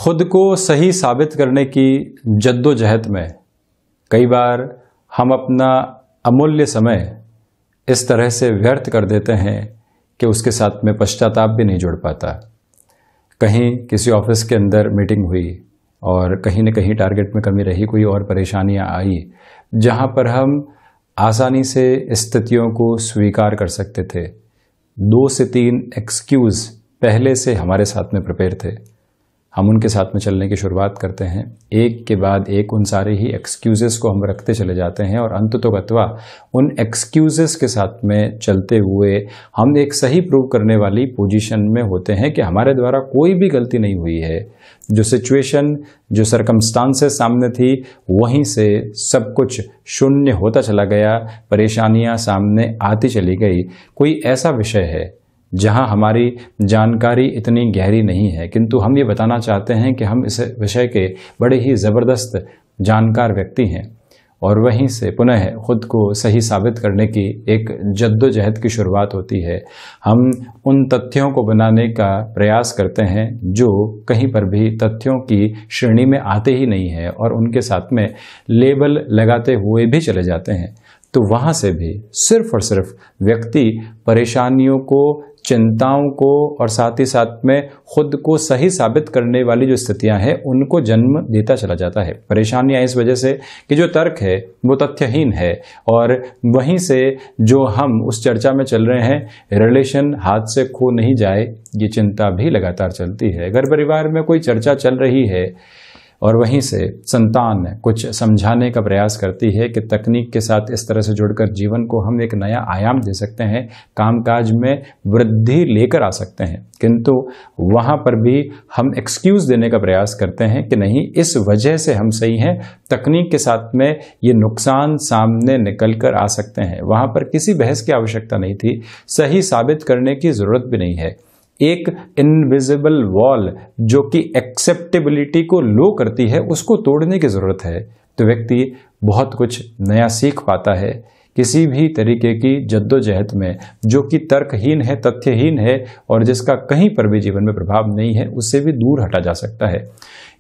खुद को सही साबित करने की जद्दोजहद में कई बार हम अपना अमूल्य समय इस तरह से व्यर्थ कर देते हैं कि उसके साथ में पश्चाताप भी नहीं जुड़ पाता। कहीं किसी ऑफिस के अंदर मीटिंग हुई और कहीं न कहीं टारगेट में कमी रही, कोई और परेशानियां आई जहां पर हम आसानी से स्थितियों को स्वीकार कर सकते थे। 2 से 3 एक्सक्यूज पहले से हमारे साथ में प्रिपेयर थे, हम उनके साथ में चलने की शुरुआत करते हैं। एक के बाद एक उन सारे ही एक्सक्यूजेस को हम रखते चले जाते हैं और अंततोगत्वा उन एक्सक्यूजेस के साथ में चलते हुए हम एक सही प्रूव करने वाली पोजीशन में होते हैं कि हमारे द्वारा कोई भी गलती नहीं हुई है। जो सिचुएशन, जो सर्कमस्टांसेस सामने थी, वहीं से सब कुछ शून्य होता चला गया, परेशानियां सामने आती चली गई। कोई ऐसा विषय है जहां हमारी जानकारी इतनी गहरी नहीं है, किंतु हम ये बताना चाहते हैं कि हम इस विषय के बड़े ही ज़बरदस्त जानकार व्यक्ति हैं और वहीं से पुनः खुद को सही साबित करने की एक जद्दोजहद की शुरुआत होती है। हम उन तथ्यों को बनाने का प्रयास करते हैं जो कहीं पर भी तथ्यों की श्रेणी में आते ही नहीं है और उनके साथ में लेबल लगाते हुए भी चले जाते हैं। तो वहाँ से भी सिर्फ और सिर्फ व्यक्ति परेशानियों को, चिंताओं को और साथ ही साथ में खुद को सही साबित करने वाली जो स्थितियां हैं उनको जन्म देता चला जाता है। परेशानियां इस वजह से कि जो तर्क है वो तथ्यहीन है और वहीं से जो हम उस चर्चा में चल रहे हैं, रिलेशन हाथ से खो नहीं जाए, ये चिंता भी लगातार चलती है। घर परिवार में कोई चर्चा चल रही है और वहीं से संतान कुछ समझाने का प्रयास करती है कि तकनीक के साथ इस तरह से जुड़कर जीवन को हम एक नया आयाम दे सकते हैं, कामकाज में वृद्धि लेकर आ सकते हैं, किंतु वहां पर भी हम एक्सक्यूज देने का प्रयास करते हैं कि नहीं, इस वजह से हम सही हैं, तकनीक के साथ में ये नुकसान सामने निकल कर आ सकते हैं। वहां पर किसी बहस की आवश्यकता नहीं थी, सही साबित करने की जरूरत भी नहीं है। एक इनविजिबल वॉल जो कि एक्सेप्टेबिलिटी को लो करती है, उसको तोड़ने की जरूरत है, तो व्यक्ति बहुत कुछ नया सीख पाता है। किसी भी तरीके की जद्दोजहद में जो कि तर्कहीन है, तथ्यहीन है और जिसका कहीं पर भी जीवन में प्रभाव नहीं है, उससे भी दूर हटा जा सकता है।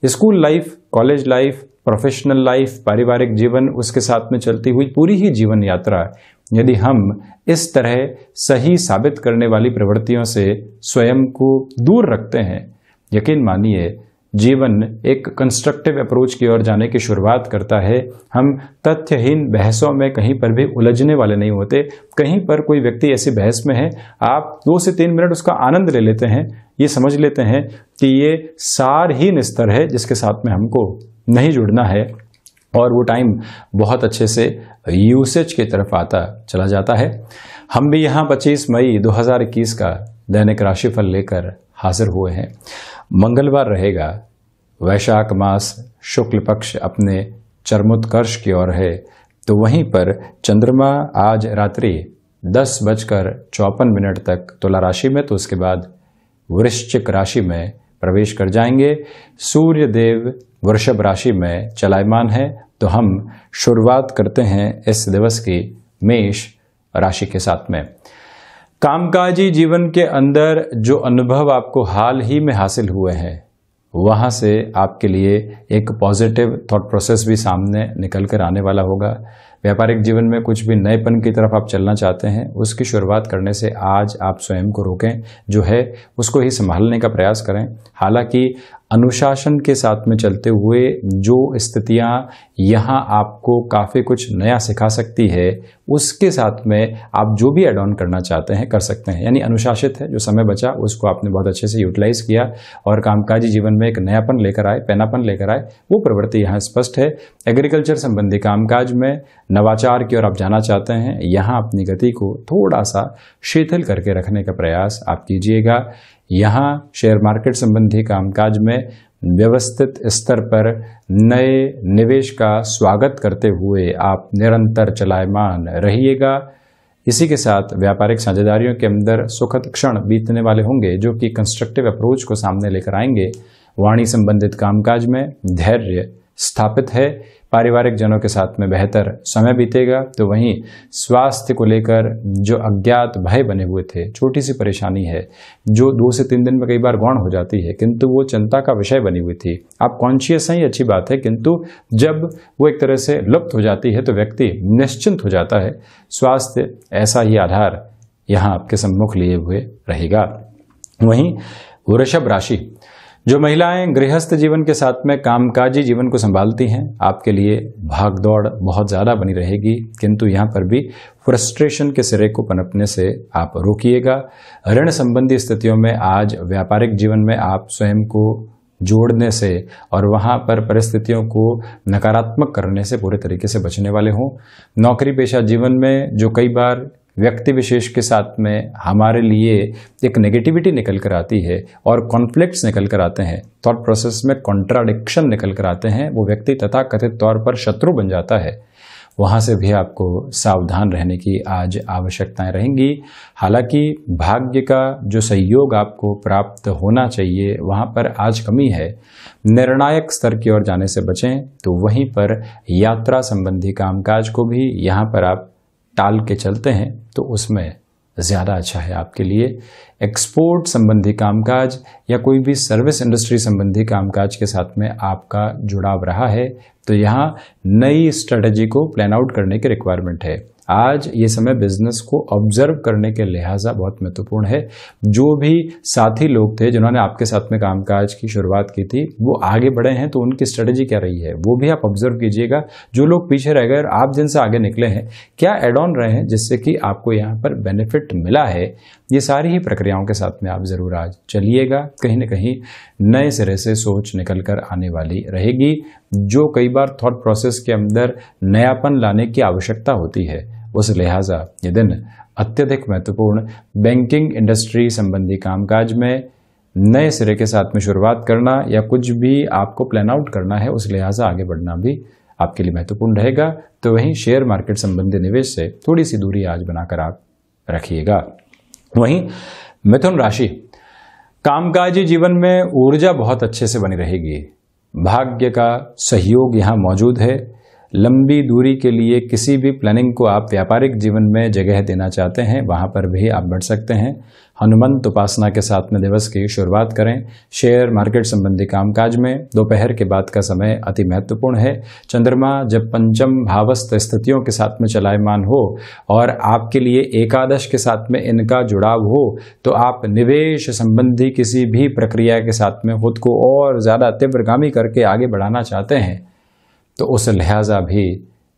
School life, college life, professional life, पारिवारिक जीवन, उसके साथ में चलती हुई पूरी ही जीवन यात्रा, यदि हम इस तरह सही साबित करने वाली प्रवृत्तियों से स्वयं को दूर रखते हैं, यकीन मानिए जीवन एक कंस्ट्रक्टिव अप्रोच की ओर जाने की शुरुआत करता है। हम तथ्यहीन बहसों में कहीं पर भी उलझने वाले नहीं होते। कहीं पर कोई व्यक्ति ऐसी बहस में है, आप 2 से 3 मिनट उसका आनंद ले लेते हैं, ये समझ लेते हैं कि ये सारहीन स्तर है जिसके साथ में हमको नहीं जुड़ना है और वो टाइम बहुत अच्छे से यूसेज की तरफ आता चला जाता है। हम भी यहाँ 25 मई 2021 का दैनिक राशिफल लेकर हाजिर हुए हैं। मंगलवार रहेगा, वैशाख मास शुक्ल पक्ष अपने चरमोत्कर्ष की ओर है, तो वहीं पर चंद्रमा आज रात्रि 10:54 तक तुला राशि में, तो उसके बाद वृश्चिक राशि में प्रवेश कर जाएंगे। सूर्य देव वृषभ राशि में चलायमान है, तो हम शुरुआत करते हैं इस दिवस की मेष राशि के साथ में। कामकाजी जीवन के अंदर जो अनुभव आपको हाल ही में हासिल हुए हैं, वहां से आपके लिए एक पॉजिटिव थॉट प्रोसेस भी सामने निकल कर आने वाला होगा। व्यापारिक जीवन में कुछ भी नएपन की तरफ आप चलना चाहते हैं, उसकी शुरुआत करने से आज आप स्वयं को रोकें, जो है उसको ही संभालने का प्रयास करें। हालांकि अनुशासन के साथ में चलते हुए जो स्थितियां यहाँ आपको काफ़ी कुछ नया सिखा सकती है, उसके साथ में आप जो भी एड ऑन करना चाहते हैं कर सकते हैं। यानी अनुशासित है, जो समय बचा उसको आपने बहुत अच्छे से यूटिलाइज किया और कामकाजी जीवन में एक नयापन लेकर आए, पैनापन लेकर आए, वो प्रवृत्ति यहाँ स्पष्ट है। एग्रीकल्चर संबंधी कामकाज में नवाचार की ओर आप जाना चाहते हैं, यहाँ अपनी गति को थोड़ा सा शिथिल करके रखने का प्रयास आप कीजिएगा। यहाँ शेयर मार्केट संबंधी कामकाज में व्यवस्थित स्तर पर नए निवेश का स्वागत करते हुए आप निरंतर चलायमान रहिएगा। इसी के साथ व्यापारिक साझेदारियों के अंदर सुखद क्षण बीतने वाले होंगे जो कि कंस्ट्रक्टिव अप्रोच को सामने लेकर आएंगे। वाणी संबंधित कामकाज में धैर्य स्थापित है, पारिवारिक जनों के साथ में बेहतर समय बीतेगा। तो वहीं स्वास्थ्य को लेकर जो अज्ञात भय बने हुए थे, छोटी सी परेशानी है जो 2 से 3 दिन में कई बार गौण हो जाती है, किंतु वो चिंता का विषय बनी हुई थी। आप कॉन्शियस हैं, ये अच्छी बात है, किंतु जब वो एक तरह से लुप्त हो जाती है तो व्यक्ति निश्चिंत हो जाता है। स्वास्थ्य ऐसा ही आधार यहाँ आपके सम्मुख लिए हुए रहेगा। वहीं वृषभ राशि, जो महिलाएं गृहस्थ जीवन के साथ में कामकाजी जीवन को संभालती हैं, आपके लिए भागदौड़ बहुत ज़्यादा बनी रहेगी, किंतु यहाँ पर भी फ्रस्ट्रेशन के सिरे को पनपने से आप रोकिएगा। ऋण संबंधी स्थितियों में आज व्यापारिक जीवन में आप स्वयं को जोड़ने से और वहाँ पर परिस्थितियों को नकारात्मक करने से पूरे तरीके से बचने वाले हों। नौकरी पेशा जीवन में जो कई बार व्यक्ति विशेष के साथ में हमारे लिए एक नेगेटिविटी निकल कर आती है और कॉन्फ्लिक्ट्स निकल कर आते हैं, थॉट प्रोसेस में कॉन्ट्राडिक्शन निकल कर आते हैं, वो व्यक्ति तथाकथित तौर पर शत्रु बन जाता है। वहाँ से भी आपको सावधान रहने की आज आवश्यकताएं रहेंगी। हालांकि भाग्य का जो सहयोग आपको प्राप्त होना चाहिए वहाँ पर आज कमी है। निर्णायक स्तर की ओर जाने से बचें। तो वहीं पर यात्रा संबंधी कामकाज को भी यहाँ पर आप टाल के चलते हैं तो उसमें ज़्यादा अच्छा है आपके लिए। एक्सपोर्ट संबंधी कामकाज या कोई भी सर्विस इंडस्ट्री संबंधी कामकाज के साथ में आपका जुड़ाव रहा है तो यहाँ नई स्ट्रेटजी को प्लान आउट करने की रिक्वायरमेंट है। आज ये समय बिजनेस को ऑब्जर्व करने के लिहाजा बहुत महत्वपूर्ण है। जो भी साथी लोग थे जिन्होंने आपके साथ में कामकाज की शुरुआत की थी वो आगे बढ़े हैं तो उनकी स्ट्रेटजी क्या रही है वो भी आप ऑब्जर्व कीजिएगा। जो लोग पीछे रह गए और आप जिनसे आगे निकले हैं क्या एड ऑन रहे हैं जिससे कि आपको यहाँ पर बेनिफिट मिला है। ये सारी ही प्रक्रियाओं के साथ में आप जरूर आज चलिएगा। कहीं न कहीं नए सिरे से सोच निकल कर आने वाली रहेगी। जो कई बार थॉट प्रोसेस के अंदर नयापन लाने की आवश्यकता होती है उस लिहाजा ये दिन अत्यधिक महत्वपूर्ण। बैंकिंग इंडस्ट्री संबंधी कामकाज में नए सिरे के साथ में शुरुआत करना या कुछ भी आपको प्लान आउट करना है उस लिहाजा आगे बढ़ना भी आपके लिए महत्वपूर्ण रहेगा। तो वहीं शेयर मार्केट संबंधी निवेश से थोड़ी सी दूरी आज बनाकर आप रखिएगा। वहीं मिथुन राशि, कामकाजी जीवन में ऊर्जा बहुत अच्छे से बनी रहेगी। भाग्य का सहयोग यहाँ मौजूद है। लंबी दूरी के लिए किसी भी प्लानिंग को आप व्यापारिक जीवन में जगह देना चाहते हैं वहां पर भी आप बढ़ सकते हैं। हनुमंत उपासना के साथ में दिवस की शुरुआत करें। शेयर मार्केट संबंधी कामकाज में दोपहर के बाद का समय अति महत्वपूर्ण है। चंद्रमा जब पंचम भावस्थ स्थितियों के साथ में चलायमान हो और आपके लिए एकादश के साथ में इनका जुड़ाव हो तो आप निवेश संबंधी किसी भी प्रक्रिया के साथ में खुद को और ज़्यादा तीव्रगामी करके आगे बढ़ाना चाहते हैं तो उस लिहाजा भी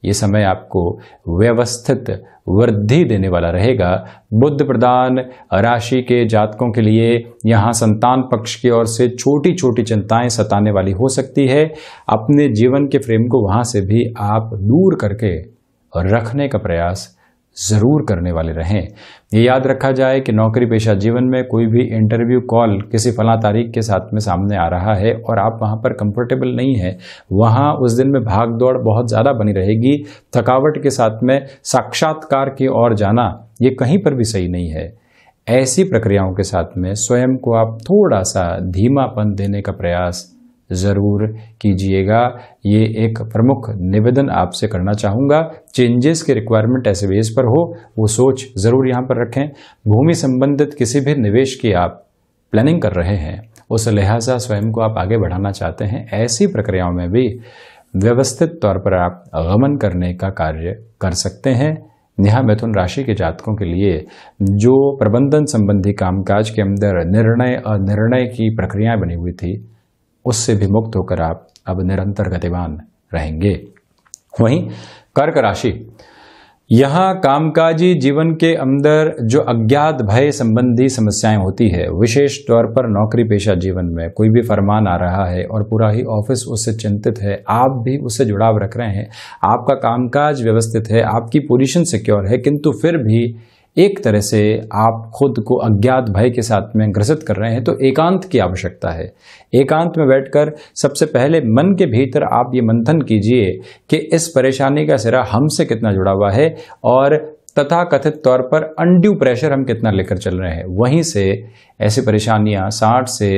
ये समय आपको व्यवस्थित वृद्धि देने वाला रहेगा। बुध प्रदान राशि के जातकों के लिए यहाँ संतान पक्ष की ओर से छोटी छोटी चिंताएं सताने वाली हो सकती है। अपने जीवन के फ्रेम को वहाँ से भी आप दूर करके रखने का प्रयास ज़रूर करने वाले रहें। ये याद रखा जाए कि नौकरी पेशा जीवन में कोई भी इंटरव्यू कॉल किसी फला तारीख के साथ में सामने आ रहा है और आप वहाँ पर कंफर्टेबल नहीं है, वहाँ उस दिन में भाग दौड़ बहुत ज़्यादा बनी रहेगी। थकावट के साथ में साक्षात्कार की ओर जाना ये कहीं पर भी सही नहीं है। ऐसी प्रक्रियाओं के साथ में स्वयं को आप थोड़ा सा धीमापन देने का प्रयास ज़रूर कीजिएगा। ये एक प्रमुख निवेदन आपसे करना चाहूँगा। चेंजेस की रिक्वायरमेंट ऐसे बेस पर हो वो सोच ज़रूर यहाँ पर रखें। भूमि संबंधित किसी भी निवेश की आप प्लानिंग कर रहे हैं उस लिहाजा स्वयं को आप आगे बढ़ाना चाहते हैं, ऐसी प्रक्रियाओं में भी व्यवस्थित तौर पर आप गमन करने का कार्य कर सकते हैं। यहाँ मिथुन राशि के जातकों के लिए जो प्रबंधन संबंधी कामकाज के अंदर निर्णय अनिर्णय की प्रक्रियाएं बनी हुई थी उससे भी मुक्त होकर आप अब निरंतर गतिमान रहेंगे। वहीं कर्क राशि, यहाँ कामकाजी जीवन के अंदर जो अज्ञात भय संबंधी समस्याएं होती है, विशेष तौर पर नौकरी पेशा जीवन में कोई भी फरमान आ रहा है और पूरा ही ऑफिस उससे चिंतित है, आप भी उससे जुड़ाव रख रहे हैं, आपका कामकाज व्यवस्थित है, आपकी पोजीशन सिक्योर है, किंतु फिर भी एक तरह से आप खुद को अज्ञात भय के साथ में ग्रसित कर रहे हैं तो एकांत की आवश्यकता है। एकांत में बैठकर सबसे पहले मन के भीतर आप ये मंथन कीजिए कि इस परेशानी का सिरा हमसे कितना जुड़ा हुआ है और तथा कथित तौर पर अनड्यू प्रेशर हम कितना लेकर चल रहे हैं। वहीं से ऐसी परेशानियां 60 से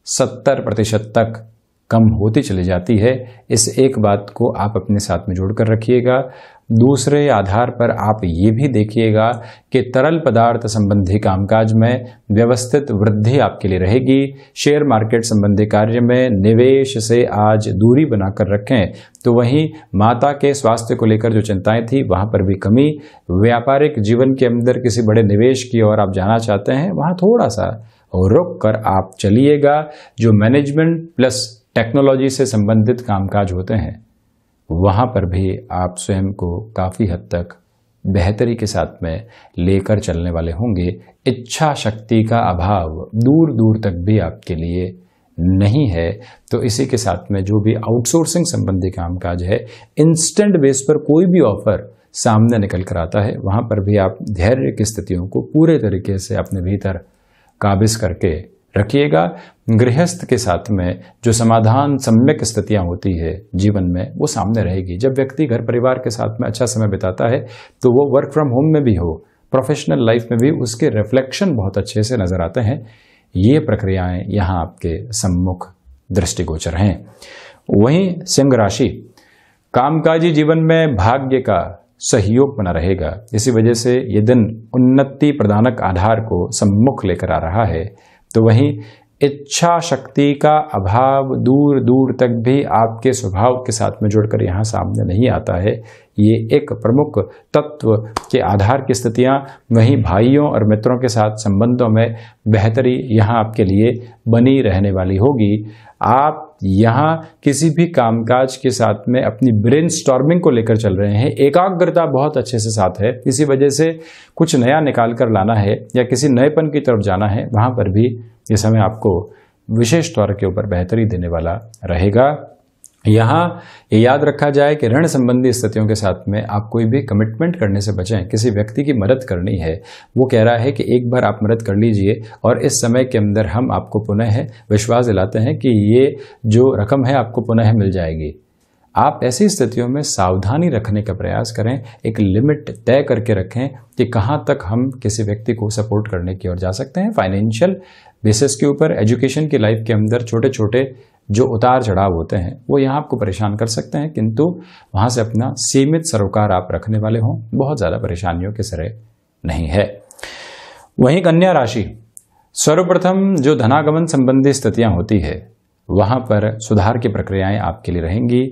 70% तक कम होती चली जाती है। इस एक बात को आप अपने साथ में जोड़कर रखिएगा। दूसरे आधार पर आप ये भी देखिएगा कि तरल पदार्थ संबंधी कामकाज में व्यवस्थित वृद्धि आपके लिए रहेगी। शेयर मार्केट संबंधी कार्य में निवेश से आज दूरी बनाकर रखें। तो वहीं माता के स्वास्थ्य को लेकर जो चिंताएं थी वहां पर भी कमी। व्यापारिक जीवन के अंदर किसी बड़े निवेश की ओर आप जाना चाहते हैं, वहां थोड़ा सा रुक कर आप चलिएगा। जो मैनेजमेंट प्लस टेक्नोलॉजी से संबंधित कामकाज होते हैं वहां पर भी आप स्वयं को काफी हद तक बेहतरी के साथ में लेकर चलने वाले होंगे। इच्छा शक्ति का अभाव दूर दूर तक भी आपके लिए नहीं है। तो इसी के साथ में जो भी आउटसोर्सिंग संबंधी कामकाज है, इंस्टेंट बेस पर कोई भी ऑफर सामने निकल कर आता है, वहां पर भी आप धैर्य की स्थितियों को पूरे तरीके से अपने भीतर काबिज करके रखिएगा। गृहस्थ के साथ में जो समाधान सम्यक स्थितियां होती है जीवन में, वो सामने रहेगी। जब व्यक्ति घर परिवार के साथ में अच्छा समय बिताता है तो वो वर्क फ्रॉम होम में भी हो, प्रोफेशनल लाइफ में भी उसके रिफ्लेक्शन बहुत अच्छे से नजर आते हैं। ये प्रक्रियाएं यहाँ आपके सम्मुख दृष्टिगोचर हैं। वहीं सिंह राशि, कामकाजी जीवन में भाग्य का सहयोग बना रहेगा। इसी वजह से ये दिन उन्नति प्रदानक आधार को सम्मुख लेकर आ रहा है। तो वहीं इच्छा शक्ति का अभाव दूर दूर तक भी आपके स्वभाव के साथ में जुड़कर यहाँ सामने नहीं आता है। ये एक प्रमुख तत्व के आधार की स्थितियाँ। वहीं भाइयों और मित्रों के साथ संबंधों में बेहतरी यहाँ आपके लिए बनी रहने वाली होगी। आप यहाँ किसी भी कामकाज के साथ में अपनी ब्रेनस्टॉर्मिंग को लेकर चल रहे हैं, एकाग्रता बहुत अच्छे से साथ है। इसी वजह से कुछ नया निकाल कर लाना है या किसी नएपन की तरफ जाना है, वहाँ पर भी ये समय आपको विशेष तौर के ऊपर बेहतरी देने वाला रहेगा। यहाँ ये याद रखा जाए कि ऋण संबंधी स्थितियों के साथ में आप कोई भी कमिटमेंट करने से बचें। किसी व्यक्ति की मदद करनी है, वो कह रहा है कि एक बार आप मदद कर लीजिए और इस समय के अंदर हम आपको पुनः विश्वास दिलाते हैं कि ये जो रकम है आपको पुनः मिल जाएगी। आप ऐसी स्थितियों में सावधानी रखने का प्रयास करें। एक लिमिट तय करके रखें कि कहाँ तक हम किसी व्यक्ति को सपोर्ट करने की ओर जा सकते हैं। फाइनेंशियल बेसिस के ऊपर एजुकेशन की लाइफ के अंदर छोटे छोटे जो उतार चढ़ाव होते हैं वो यहाँ आपको परेशान कर सकते हैं, किंतु वहाँ से अपना सीमित सरोकार आप रखने वाले हों, बहुत ज़्यादा परेशानियों के सिरे नहीं है। वहीं कन्या राशि, सर्वप्रथम जो धनागमन संबंधी स्थितियाँ होती है वहाँ पर सुधार की प्रक्रियाएं आपके लिए रहेंगी।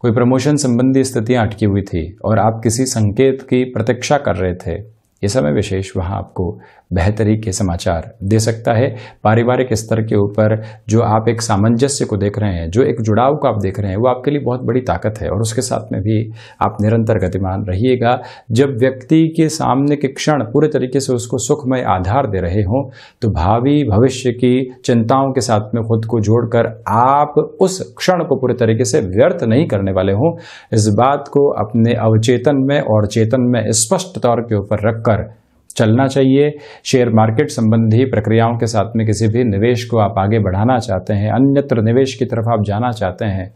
कोई प्रमोशन संबंधी स्थितियां अटकी हुई थी और आप किसी संकेत की प्रतीक्षा कर रहे थे, ये समय विशेष वहाँ आपको बेहतरी के समाचार दे सकता है। पारिवारिक स्तर के ऊपर जो आप एक सामंजस्य को देख रहे हैं, जो एक जुड़ाव को आप देख रहे हैं, वो आपके लिए बहुत बड़ी ताकत है और उसके साथ में भी आप निरंतर गतिमान रहिएगा। जब व्यक्ति के सामने के क्षण पूरे तरीके से उसको सुखमय आधार दे रहे हों तो भावी भविष्य की चिंताओं के साथ में खुद को जोड़कर आप उस क्षण को पूरे तरीके से व्यर्थ नहीं करने वाले हों, इस बात को अपने अवचेतन में और चेतन में स्पष्ट तौर के ऊपर रखकर चलना चाहिए। शेयर मार्केट संबंधी प्रक्रियाओं के साथ में किसी भी निवेश को आप आगे बढ़ाना चाहते हैं, अन्यत्र निवेश की तरफ आप जाना चाहते हैं,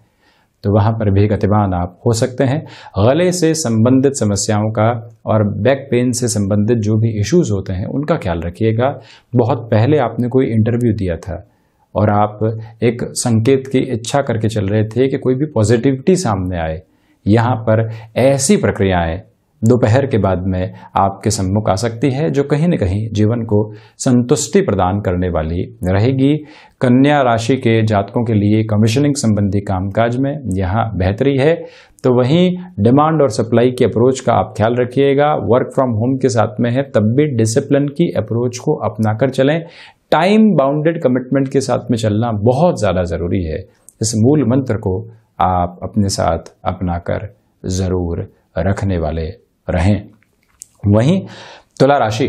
तो वहां पर भी गतिमान आप हो सकते हैं। गले से संबंधित समस्याओं का और बैक पेन से संबंधित जो भी इश्यूज होते हैं उनका ख्याल रखिएगा। बहुत पहले आपने कोई इंटरव्यू दिया था और आप एक संकेत की इच्छा करके चल रहे थे कि कोई भी पॉजिटिविटी सामने आए। यहाँ पर ऐसी प्रक्रियाएं दोपहर के बाद में आपके सम्मुख आ सकती है जो कहीं न कहीं जीवन को संतुष्टि प्रदान करने वाली रहेगी। कन्या राशि के जातकों के लिए कमीशनिंग संबंधी कामकाज में यहाँ बेहतरी है। तो वहीं डिमांड और सप्लाई की अप्रोच का आप ख्याल रखिएगा। वर्क फ्रॉम होम के साथ में है तब भी डिसिप्लिन की अप्रोच को अपनाकर चलें। टाइम बाउंडेड कमिटमेंट के साथ में चलना बहुत ज़्यादा ज़रूरी है। इस मूल मंत्र को आप अपने साथ अपनाकर ज़रूर रखने वाले रहें। वहीं तुला राशि,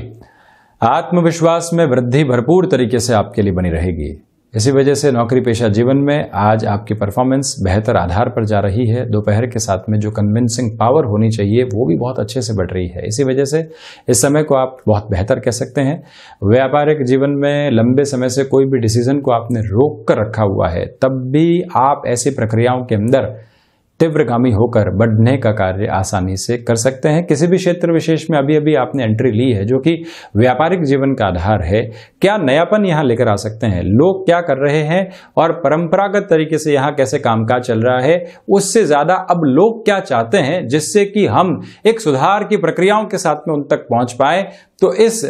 आत्मविश्वास में वृद्धि भरपूर तरीके से आपके लिए बनी रहेगी। इसी वजह से नौकरी पेशा जीवन में आज आपकी परफॉर्मेंस बेहतर आधार पर जा रही है। दोपहर के साथ में जो कन्विंसिंग पावर होनी चाहिए वो भी बहुत अच्छे से बढ़ रही है। इसी वजह से इस समय को आप बहुत बेहतर कह सकते हैं। व्यापारिक जीवन में लंबे समय से कोई भी डिसीजन को आपने रोक कर रखा हुआ है, तब भी आप ऐसी प्रक्रियाओं के अंदर तीव्रगामी होकर बढ़ने का कार्य आसानी से कर सकते हैं। किसी भी क्षेत्र विशेष में अभी अभी आपने एंट्री ली है जो कि व्यापारिक जीवन का आधार है, क्या नयापन यहाँ लेकर आ सकते हैं, लोग क्या कर रहे हैं और परंपरागत तरीके से यहाँ कैसे कामकाज चल रहा है, उससे ज्यादा अब लोग क्या चाहते हैं जिससे कि हम एक सुधार की प्रक्रियाओं के साथ में उन तक पहुंच पाए। तो इस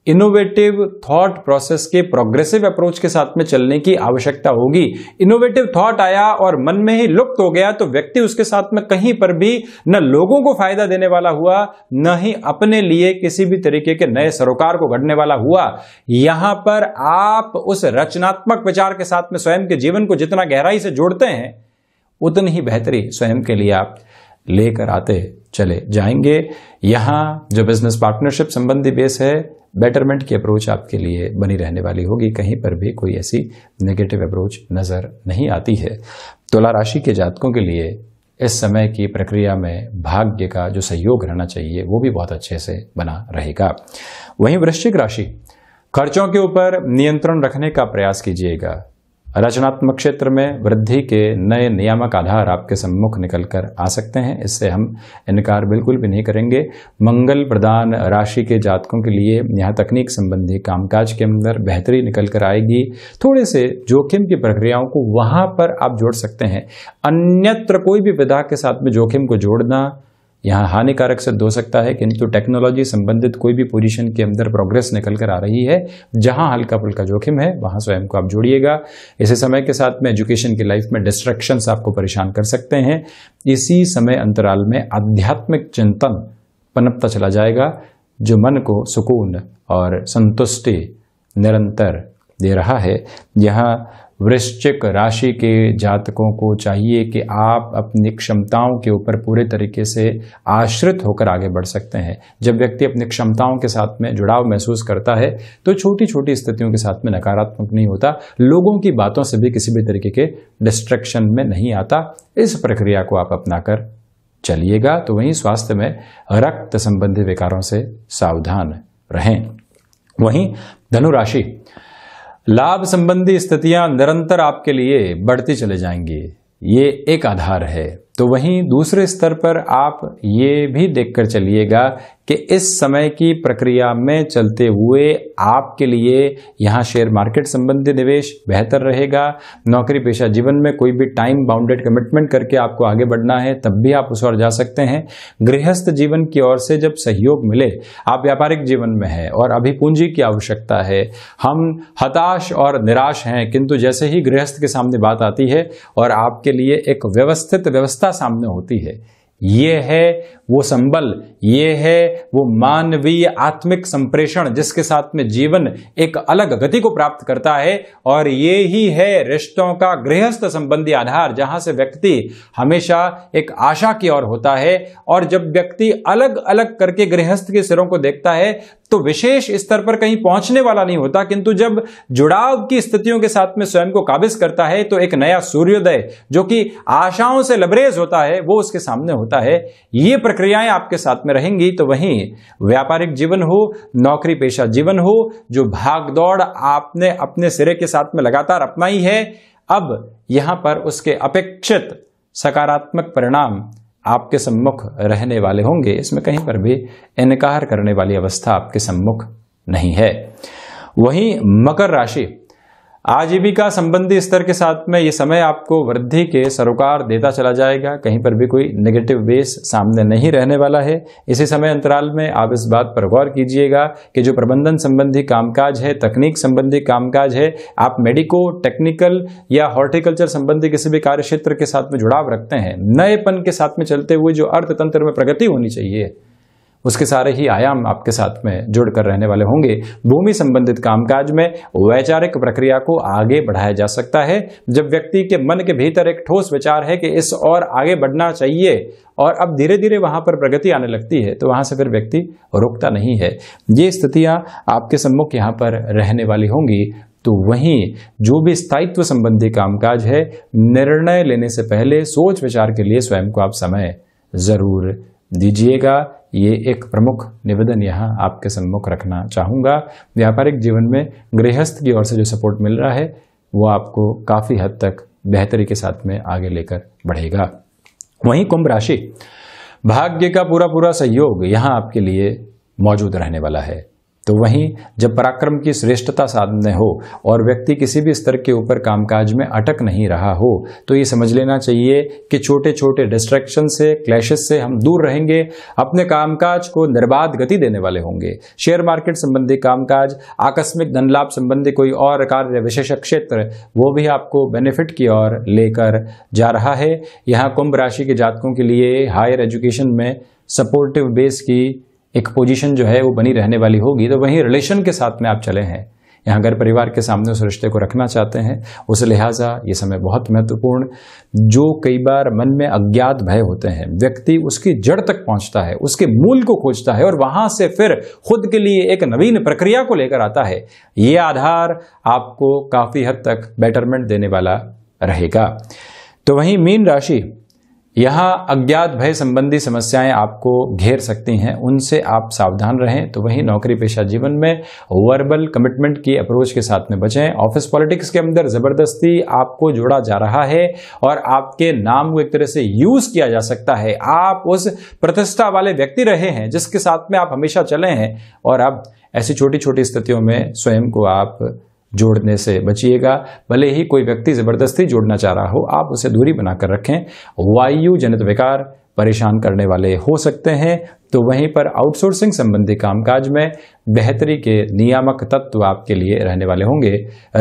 इनोवेटिव थॉट प्रोसेस के प्रोग्रेसिव अप्रोच के साथ में चलने की आवश्यकता होगी। इनोवेटिव थॉट आया और मन में ही लुप्त हो गया तो व्यक्ति उसके साथ में कहीं पर भी न लोगों को फायदा देने वाला हुआ, न ही अपने लिए किसी भी तरीके के नए सरोकार को गढ़ने वाला हुआ। यहां पर आप उस रचनात्मक विचार के साथ में स्वयं के जीवन को जितना गहराई से जोड़ते हैं उतनी ही बेहतरी स्वयं के लिए आप लेकर आते चले जाएंगे। यहां जो बिजनेस पार्टनरशिप संबंधी बेस है, बेटरमेंट की अप्रोच आपके लिए बनी रहने वाली होगी। कहीं पर भी कोई ऐसी नेगेटिव अप्रोच नजर नहीं आती है। तुला राशि के जातकों के लिए इस समय की प्रक्रिया में भाग्य का जो सहयोग रहना चाहिए वो भी बहुत अच्छे से बना रहेगा। वहीं वृश्चिक राशि, खर्चों के ऊपर नियंत्रण रखने का प्रयास कीजिएगा। रचनात्मक क्षेत्र में वृद्धि के नए नियामक आधार आपके सम्मुख निकल कर आ सकते हैं, इससे हम इनकार बिल्कुल भी नहीं करेंगे। मंगल प्रदान राशि के जातकों के लिए यहाँ तकनीक संबंधी कामकाज के अंदर बेहतरी निकल कर आएगी। थोड़े से जोखिम की प्रक्रियाओं को वहां पर आप जोड़ सकते हैं। अन्यत्र कोई भी विधा के साथ में जोखिम को जोड़ना यहाँ हानिकारक सिद्ध हो सकता है, किंतु टेक्नोलॉजी संबंधित कोई भी पोजीशन के अंदर प्रोग्रेस निकल कर आ रही है, जहां हल्का फुल्का जोखिम है वहां स्वयं को आप जोड़िएगा। इसी समय के साथ में एजुकेशन की लाइफ में डिस्ट्रैक्शंस आपको परेशान कर सकते हैं। इसी समय अंतराल में आध्यात्मिक चिंतन पनपता चला जाएगा जो मन को सुकून और संतुष्टि निरंतर दे रहा है। यहाँ वृश्चिक राशि के जातकों को चाहिए कि आप अपनी क्षमताओं के ऊपर पूरे तरीके से आश्रित होकर आगे बढ़ सकते हैं। जब व्यक्ति अपनी क्षमताओं के साथ में जुड़ाव महसूस करता है तो छोटी छोटी स्थितियों के साथ में नकारात्मक नहीं होता, लोगों की बातों से भी किसी भी तरीके के डिस्ट्रैक्शन में नहीं आता। इस प्रक्रिया को आप अपनाकर चलिएगा। तो वहीं स्वास्थ्य में रक्त संबंधी विकारों से सावधान रहें। वहीं धनु राशि, लाभ संबंधी स्थितियां निरंतर आपके लिए बढ़ती चले जाएंगी, ये एक आधार है। तो वहीं दूसरे स्तर पर आप ये भी देखकर चलिएगा कि इस समय की प्रक्रिया में चलते हुए आपके लिए यहाँ शेयर मार्केट संबंधी निवेश बेहतर रहेगा। नौकरी पेशा जीवन में कोई भी टाइम बाउंडेड कमिटमेंट करके आपको आगे बढ़ना है तब भी आप उस ओर जा सकते हैं। गृहस्थ जीवन की ओर से जब सहयोग मिले, आप व्यापारिक जीवन में हैं और अभी पूंजी की आवश्यकता है, हम हताश और निराश हैं, किंतु जैसे ही गृहस्थ के सामने बात आती है और आपके लिए एक व्यवस्थित व्यवस्था सामने होती है, ये है वो संबल, ये है वो मानवीय आत्मिक संप्रेषण जिसके साथ में जीवन एक अलग गति को प्राप्त करता है। और ये ही है रिश्तों का गृहस्थ संबंधी आधार, जहां से व्यक्ति हमेशा एक आशा की ओर होता है। और जब व्यक्ति अलग अलग करके गृहस्थ के सिरों को देखता है तो विशेष स्तर पर कहीं पहुंचने वाला नहीं होता, किंतु जब जुड़ाव की स्थितियों के साथ में स्वयं को काबिज करता है तो एक नया सूर्योदय जो कि आशाओं से लबरेज होता है वो उसके सामने होता है। ये प्रक्रियाएं आपके साथ में रहेंगी। तो वहीं व्यापारिक जीवन हो, नौकरी पेशा जीवन हो, जो भागदौड़ आपने अपने सिरे के साथ में लगातार अपनाई है, अब यहां पर उसके अपेक्षित सकारात्मक परिणाम आपके सम्मुख रहने वाले होंगे। इसमें कहीं पर भी इनकार करने वाली अवस्था आपके सम्मुख नहीं है। वहीं मकर राशि, आजीविका संबंधी स्तर के साथ में ये समय आपको वृद्धि के सरोकार देता चला जाएगा। कहीं पर भी कोई नेगेटिव बेस सामने नहीं रहने वाला है। इसी समय अंतराल में आप इस बात पर गौर कीजिएगा कि जो प्रबंधन संबंधी कामकाज है, तकनीक संबंधी कामकाज है, आप मेडिको, टेक्निकल या हॉर्टिकल्चर संबंधी किसी भी कार्य क्षेत्र के साथ में जुड़ाव रखते हैं, नएपन के साथ में चलते हुए जो अर्थतंत्र में प्रगति होनी चाहिए उसके सारे ही आयाम आपके साथ में जुड़कर रहने वाले होंगे। भूमि संबंधित कामकाज में वैचारिक प्रक्रिया को आगे बढ़ाया जा सकता है। जब व्यक्ति के मन के भीतर एक ठोस विचार है कि इस और आगे बढ़ना चाहिए और अब धीरे धीरे वहां पर प्रगति आने लगती है तो वहां से फिर व्यक्ति रुकता नहीं है। ये स्थितियां आपके सम्मुख यहाँ पर रहने वाली होंगी। तो वहीं जो भी स्थायित्व संबंधी कामकाज है, निर्णय लेने से पहले सोच विचार के लिए स्वयं को आप समय जरूर दीजिएगा। ये एक प्रमुख निवेदन यहाँ आपके सम्मुख रखना चाहूँगा। व्यापारिक जीवन में गृहस्थ की ओर से जो सपोर्ट मिल रहा है वो आपको काफ़ी हद तक बेहतरी के साथ में आगे लेकर बढ़ेगा। वहीं कुंभ राशि, भाग्य का पूरा पूरा सहयोग यहां आपके लिए मौजूद रहने वाला है। तो वहीं जब पराक्रम की श्रेष्ठता सामने हो और व्यक्ति किसी भी स्तर के ऊपर कामकाज में अटक नहीं रहा हो, तो ये समझ लेना चाहिए कि छोटे छोटे डिस्ट्रैक्शन से, क्लैशेस से हम दूर रहेंगे, अपने कामकाज को निर्बाध गति देने वाले होंगे। शेयर मार्केट संबंधी कामकाज, आकस्मिक धन लाभ संबंधी कोई और कार्य, विशेष क्षेत्र, वो भी आपको बेनिफिट की ओर लेकर जा रहा है। यहाँ कुंभ राशि के जातकों के लिए हायर एजुकेशन में सपोर्टिव बेस की एक पोजीशन जो है वो बनी रहने वाली होगी। तो वहीं रिलेशन के साथ में आप चले हैं, यहाँ घर परिवार के सामने उस रिश्ते को रखना चाहते हैं, उस लिहाजा ये समय बहुत महत्वपूर्ण। जो कई बार मन में अज्ञात भय होते हैं, व्यक्ति उसकी जड़ तक पहुंचता है, उसके मूल को खोजता है और वहां से फिर खुद के लिए एक नवीन प्रक्रिया को लेकर आता है। ये आधार आपको काफी हद तक बेटरमेंट देने वाला रहेगा। तो वहीं मीन राशि, यहाँ अज्ञात भय संबंधी समस्याएं आपको घेर सकती हैं, उनसे आप सावधान रहें। तो वहीं नौकरी पेशा जीवन में वर्बल कमिटमेंट की अप्रोच के साथ में बचें। ऑफिस पॉलिटिक्स के अंदर जबरदस्ती आपको जोड़ा जा रहा है और आपके नाम को एक तरह से यूज किया जा सकता है। आप उस प्रतिष्ठा वाले व्यक्ति रहे हैं जिसके साथ में आप हमेशा चले हैं, और अब ऐसी छोटी छोटी स्थितियों में स्वयं को आप जोड़ने से बचिएगा। भले ही कोई व्यक्ति जबरदस्ती जोड़ना चाह रहा हो, आप उसे दूरी बनाकर रखें। वायु जनित विकार परेशान करने वाले हो सकते हैं। तो वहीं पर आउटसोर्सिंग संबंधी कामकाज में बेहतरी के नियामक तत्व आपके लिए रहने वाले होंगे।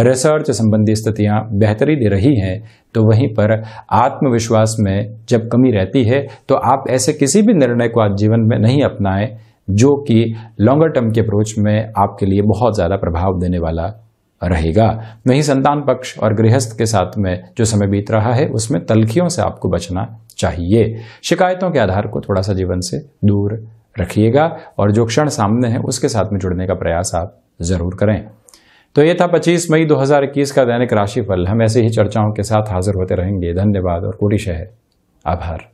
रिसर्च संबंधी स्थितियां बेहतरी दे रही हैं। तो वहीं पर आत्मविश्वास में जब कमी रहती है, तो आप ऐसे किसी भी निर्णय को आज जीवन में नहीं अपनाएं जो कि लॉन्गर टर्म के अप्रोच में आपके लिए बहुत ज्यादा प्रभाव देने वाला रहेगा। वहीं संतान पक्ष और गृहस्थ के साथ में जो समय बीत रहा है, उसमें तल्खियों से आपको बचना चाहिए। शिकायतों के आधार को थोड़ा सा जीवन से दूर रखिएगा और जो क्षण सामने है उसके साथ में जुड़ने का प्रयास आप जरूर करें। तो ये था 25 मई 2021 का दैनिक राशिफल। हम ऐसे ही चर्चाओं के साथ हाजिर होते रहेंगे। धन्यवाद और कोटि आभार।